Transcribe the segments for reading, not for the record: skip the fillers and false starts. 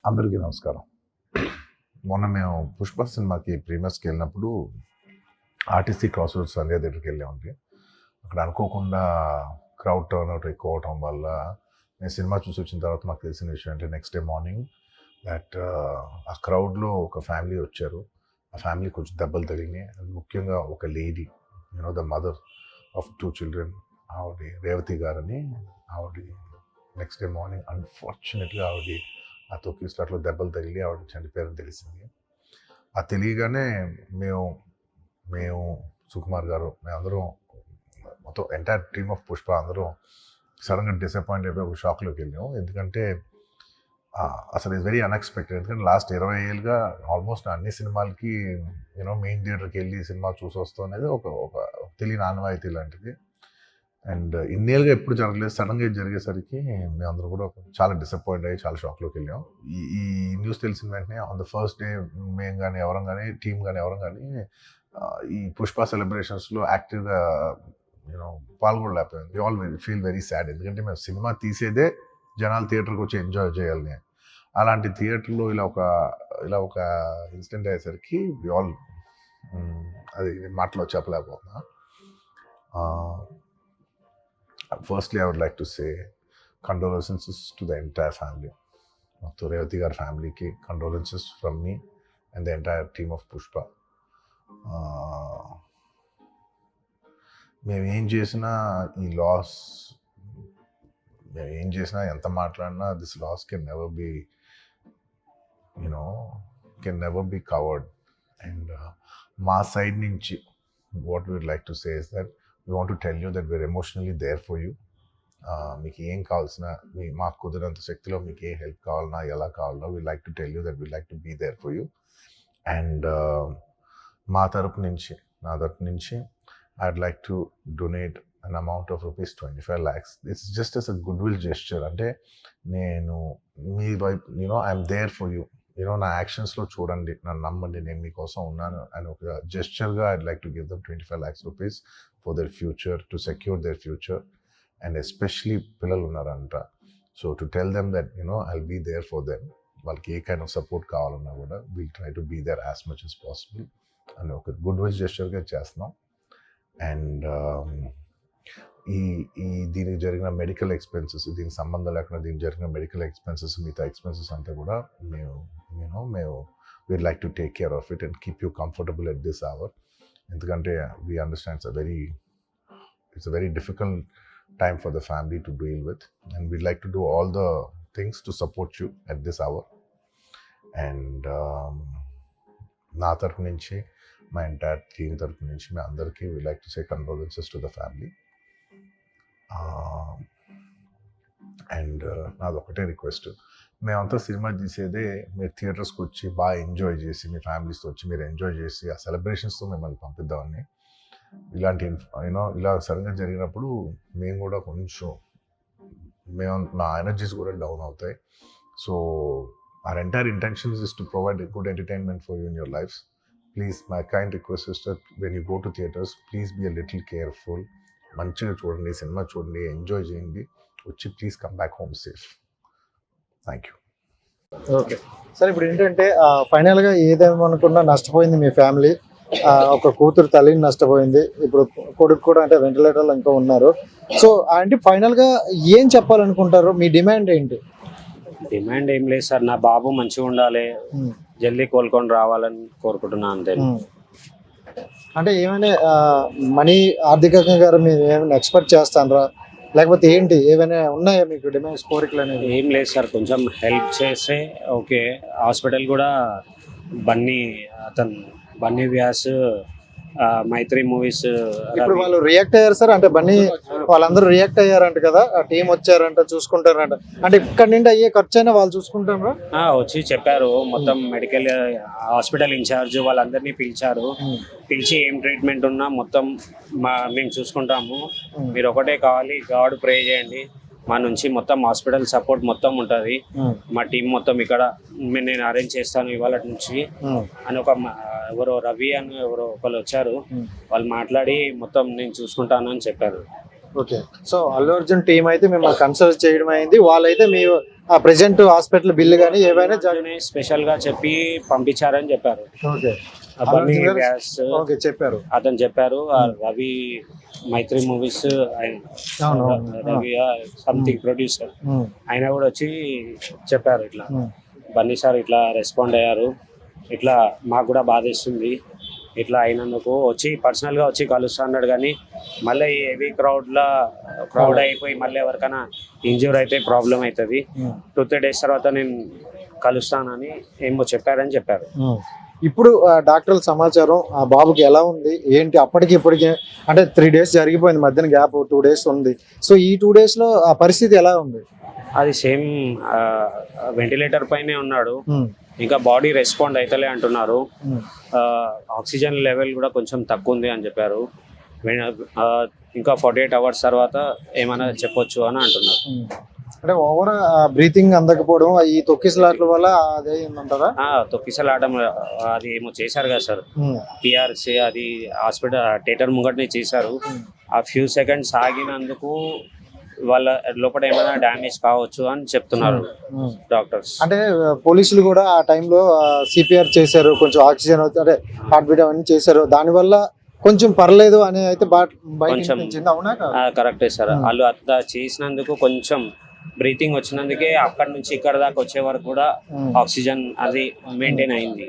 అందరికీ నమస్కారం. మొన్న మేము 'పుష్ప' సినిమాకి ప్రీమియర్స్‌కి వెళ్ళినప్పుడు ఆర్టీసీ క్రాస్ రోడ్స్ సంధ్య థియేటర్‌కి వెళ్ళామండి. అక్కడ అనుకోకుండా క్రౌడ్ టర్న్అవుట్ ఎక్కువ అవటం వల్ల నేను సినిమా చూసి వచ్చిన తర్వాత మాకు తెలిసిన విషయం అంటే నెక్స్ట్ డే మార్నింగ్ ఆ క్రౌడ్‌లో ఒక ఫ్యామిలీ వచ్చారు. ఆ ఫ్యామిలీకి కొంచెం దెబ్బలు తగిలినాయి. ముఖ్యంగా ఒక lady the mother of 2 children ఆవిడ రేవతి గారని ఆవిడ నెక్స్ట్ డే మార్నింగ్ అన్‌ఫార్చునేట్‌గా ఆ తొక్కి స్లాట్లో దెబ్బలు తగిలి ఆవిడ చనిపోయారని తెలిసింది. అది తెలియగానే మేము మేము సుకుమార్ గారు మేమందరం మొత్తం ఎంటైర్ టీమ్ ఆఫ్ పుష్ప అందరం సడన్గా డిసప్పాయింట్ అయిపోయి ఒక షాక్లోకి వెళ్ళాము. ఎందుకంటే అసలు ఇట్స్ వెరీ అన్ఎక్స్పెక్టెడ్. ఎందుకంటే లాస్ట్ 20 ఏళ్ళుగా ఆల్మోస్ట్ అన్ని సినిమాలకి మెయిన్ థియేటర్కి వెళ్ళి సినిమా చూసి వస్తాం అనేది ఒక ఒక తెలియని ఆనవాయితీ లాంటిది. అండ్ ఇన్నేళ్ళుగా ఎప్పుడు జరగలేదు. సడన్గా ఇది జరిగేసరికి మేమందరం కూడా చాలా డిసప్పాయింట్ అయ్యి చాలా షాక్లోకి వెళ్ళాం. ఈ న్యూస్ తెలిసిన వెంటనే ఆన్ ద ఫస్ట్ డే మేము కానీ ఎవరం కానీ టీమ్ కానీ ఎవరం కానీ ఈ పుష్ప సెలబ్రేషన్స్లో యాక్టివ్గా పాల్గొనలేకపోయాం. We all feel very sad. ఎందుకంటే మేము సినిమా తీసేదే జనాలు థియేటర్కి వచ్చి ఎంజాయ్ చేయాలని. అలాంటి థియేటర్లో ఇలా ఒక ఇన్సిడెంట్ అయ్యేసరికి వి ఆల్ అది మాటలో చెప్పలేకపోతున్నా. Firstly, I would like to say condolences to the entire family. To Revati Gar family ki condolences from me and the entire team of Pushpa. మేము ఏం చేసినా ఈ లాస్ ఎంత మాట్లాడినా this loss can never be covered. And మా side నుంచి what we would like to say is that we want to tell you that we're emotionally there for you. మీకు ఏం కావాల్సిన మాకు కుదిరినంత శక్తిలో మీకు ఏ హెల్ప్ కావాలన్నా ఎలా కావాలన్నా we like to tell you that we like to be there for you. And నా తరపు నుంచి I'd like to donate an amount of rupees 25 lakhs. It's just as a good will gesture. అంటే నేను మీ వైపు I'm there for you. నా యాక్షన్స్లో చూడండి, నన్ను నమ్మండి, నేను మీకోసం ఉన్నాను అని ఒక జెస్చర్గా I'd like to give them 25 lakhs rupees for their future, to secure their future. And especially పిల్లలు ఉన్నారంట. So to tell them that I'll be there for them. వాళ్ళకి ఏ కైండ్ ఆఫ్ సపోర్ట్ కావాలన్నా కూడా will try to be there as much as possible అని ఒక good will జెస్చర్గా చేస్తున్నాం. And దీనికి జరిగిన మెడికల్ ఎక్స్పెన్సెస్, దీనికి సంబంధం లేకుండా దీనికి జరిగిన మెడికల్ ఎక్స్పెన్సెస్, మిగతా ఎక్స్పెన్సెస్ అంతా కూడా మేము we'd like to take care of it and keep you comfortable at this hour. ఎందుకంటే we understand it's a very difficult time for the family to deal with, and we'd like to do all the things to support you at this hour. And నా తరపు నుంచి మా entire team తరపు నుంచి మీ అందరికీ we like to say condolences to the family. And నాది ఒకటే request, మేమంతా సినిమా తీసేదే మీరు థియేటర్స్కి వచ్చి బాగా ఎంజాయ్ చేసి మీ ఫ్యామిలీస్తో వచ్చి మీరు ఎంజాయ్ చేసి ఆ సెలబ్రేషన్స్తో మిమ్మల్ని పంపిద్దామని. ఇలాంటి ఇలా సడన్గా జరిగినప్పుడు మేము కూడా కొంచెం మా ఎనర్జీస్ కూడా డౌన్ అవుతాయి. So our entire intention is to provide a good entertainment for you in your lives. Please, my kind request is that when you go to theaters, please be a little careful. మంచిగా చూడండి, cinema చూడండి, enjoy చేయండి, వచ్చి please come back home safe. Thank you. Okay sir, ఇప్పుడు ఏంటంటే ఫైనల్గా ఏదేమనుకున్నా నష్టపోయింది మీ family. ఒక కూతురు తల్లిని నష్టపోయింది, ఇప్పుడు కొడుకు కూడా అంటే వెంటిలేటర్లో ఇంకా ఉన్నారు. సో అంటే ఫైనల్గా ఏం చెప్పాలనుకుంటారు? మీ డిమాండ్ ఏంటి? డిమాండ్ ఏం లేదు సార్, నా బాబు మంచిగా ఉండాలి, జల్దీ కోలుకొని రావాలని కోరుకుంటున్నా అంతే. అంటే ఏమైనా మనీ ఆర్థికంగా మీరు ఏమైనా ఎక్స్పెక్ట్ చేస్తారా, లేకపోతే ఏంటి ఏమైనా ఉన్నాయా మీకు డిమాండ్స్, కోరికలు అనేవి? ఏం లేదు సార్, కొంచెం హెల్ప్ చేస్తే ఓకే. హాస్పిటల్ కూడా బన్నీ వ్యాస్ మైత్రి మూవీస్ ఇప్పుడు వాళ్ళు రియాక్ట్ అయ్యారు సార్. అంటే బన్నీ వాళ్ళందరూ రియాక్ట్ అయ్యారంట కదా, ఆ టీం వచ్చారంట, చూసుకుంటారంట. అంటే ఇక్కడ నుండి అయ్యే ఖర్చు అయినా వాళ్ళు చూసుకుంటారా? వచ్చి చెప్పారు, మొత్తం మెడికల్ హాస్పిటల్ ఇన్ఛార్జ్ వాళ్ళందరినీ పిలిచి ఏం ట్రీట్మెంట్ ఉన్నా మొత్తం మేము చూసుకుంటాము, మీరు ఒకటే కావాలి, గాడ్ ప్రే చేయండి, మా నుంచి మొత్తం హాస్పిటల్ సపోర్ట్ మొత్తం ఉంటుంది, మా టీం మొత్తం ఇక్కడ నేను అరేంజ్ చేస్తాను ఇవాళ నుంచి అని ఒక ఎవరో రవి అని ఎవరో ఒకళ్ళు వచ్చారు, వాళ్ళు మాట్లాడి మొత్తం నేను చూసుకుంటాను అని చెప్పారు. Okay, so Allu Arjun team అయితే మిమ్మల్ని కన్సల్ట్ చేయడం అయింది, వాళ్ళైతే మీ ప్రెసెంట్ హాస్పిటల్ బిల్లు కానీ ఏవైనా స్పెషల్ గా చెప్పి పంపించారని చెప్పారు. ఓకే ఆ బన్నీ వ్యాస్ ఓకే చెప్పారు. అతను చెప్పారు. ఆ రవి మైత్రి మూవీస్ రవి సంథింగ్ ప్రొడ్యూసర్ ఆయన కూడా వచ్చి చెప్పారు ఇట్లా బన్నీ సార్ ఇట్లా రెస్పాండ్ అయ్యారు, ఇట్లా మాకు కూడా బాధేస్తుంది, ఇట్లా అయినందుకు వచ్చి పర్సనల్గా వచ్చి కలుస్తా అన్నాడు. కానీ మళ్ళీ ఈ హెవీ క్రౌడ్ అయిపోయి మళ్ళీ ఎవరికైనా ఇంజ్యూర్ అయితే ప్రాబ్లం అవుతుంది, 2-3 days తర్వాత నేను కలుస్తానని ఏమో చెప్పారని చెప్పారు. ఇప్పుడు డాక్టర్ల సమాచారం ఆ బాబుకి ఎలా ఉంది ఏంటి అప్పటికి ఇప్పటికి అంటే 3 days జరిగిపోయింది, మధ్యన గ్యాప్ 2 days ఉంది. సో ఈ 2 days లో ఆ పరిస్థితి ఎలా ఉంది? అది సేమ్ వెంటిలేటర్ పైనే ఉన్నాడు, ఇంకా బాడీ రెస్పాండ్ అవుతలే అంటున్నారు. ఆక్సిజన్ లెవెల్ కూడా కొంచెం తక్కువ ఉంది అని చెప్పారు. ఇంకా 48 hours తర్వాత ఏమైనా చెప్పొచ్చు అని అంటున్నారు. అంటే ఓవర్ బ్రీతింగ్ అందకపోవడం ఈ తొక్కిసలాట్ల వల్ల అదే అంటారా? తొక్కిసలాటం అది ఏమో చేశారు కదా సార్, పిఆర్సి అది హాస్పిటల్ థియేటర్ ముంగటనే చేశారు. ఆ ఫ్యూ సెకండ్స్ ఆగినందుకు వాళ్ళ లోపల ఏమైనా డ్యామేజ్ కావచ్చు అని చెప్తున్నారు డాక్టర్స్. అంటే పోలీసులు కూడా ఆ టైంలో సిపిఆర్ చేశారు, కొంచెం ఆక్సిజన్ అంటే హార్ట్ బీట్ అవన్నీ చేశారు, దానివల్ల కొంచెం పర్లేదు అని అయితే అవునా? కరెక్టే సార్, వాళ్ళు అట్లా చేసినందుకు కొంచెం బ్రీతింగ్ వచ్చినందుకే అక్కడి నుంచి ఇక్కడ దాకా వచ్చే వరకు కూడా ఆక్సిజన్ అది మెయింటైన్ అయింది,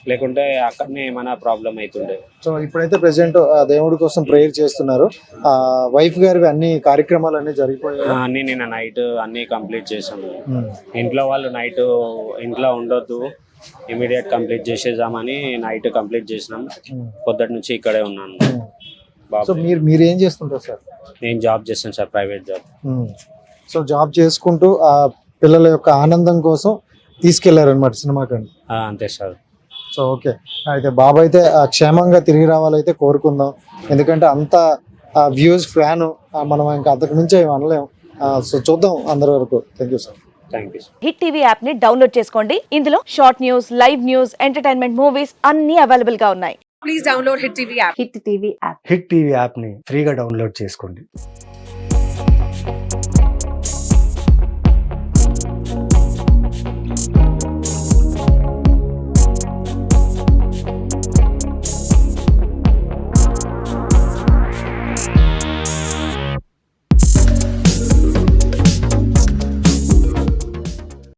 లేకుంటే అక్కడనే ఏమైనా ప్రాబ్లం అవుతుండే. సో ఇప్పుడైతే ప్రెసెంట్ దేవుడి కోసం ప్రేయర్ చేస్తున్నారు. వైఫ్ గారి అన్ని కార్యక్రమాలు అన్ని జరిగిపోయాయి. అన్ని నిన్న నైట్ అన్ని కంప్లీట్ చేసాము. ఇంట్లో వాళ్ళు నైట్ ఇంట్లో ఉండొద్దు, ఇమీడియట్ కంప్లీట్ చేసేద్దామని నైట్ కంప్లీట్ చేసినాం. పొద్దుటి నుంచి ఇక్కడే ఉన్నాను. సో మీరు ఏం చేస్తుంటారు సార్? నేను జాబ్ చేస్తాను sir, private job. So job చేసుకుంటూ ఆ పిల్లల యొక్క ఆనందం కోసం తీసుకెళ్లారనమాట సినిమాకి. అంతే సార్. సో ఓకే, అయితే బాబు అయితే క్షేమంగా తిరిగి రావాలైతే కోరుకుందాం, ఎందుకంటే అంత వ్యూస్ ఫ్యాన్ మనం ఇంకా అంతకు మించి ఏమి అనలేం. సో చూద్దాం అందరి వరకు. Thank you sir. Thank you. Hit TV app ని డౌన్లోడ్ చేసుకోండి. ఇందులో short news, live news, entertainment movies అన్ని అవైలబుల్ గా ఉన్నాయి. Please download Hit TV app. Hit TV app. Hit TV యాప్ని ఫ్రీగా డౌన్లోడ్ చేసుకోండి.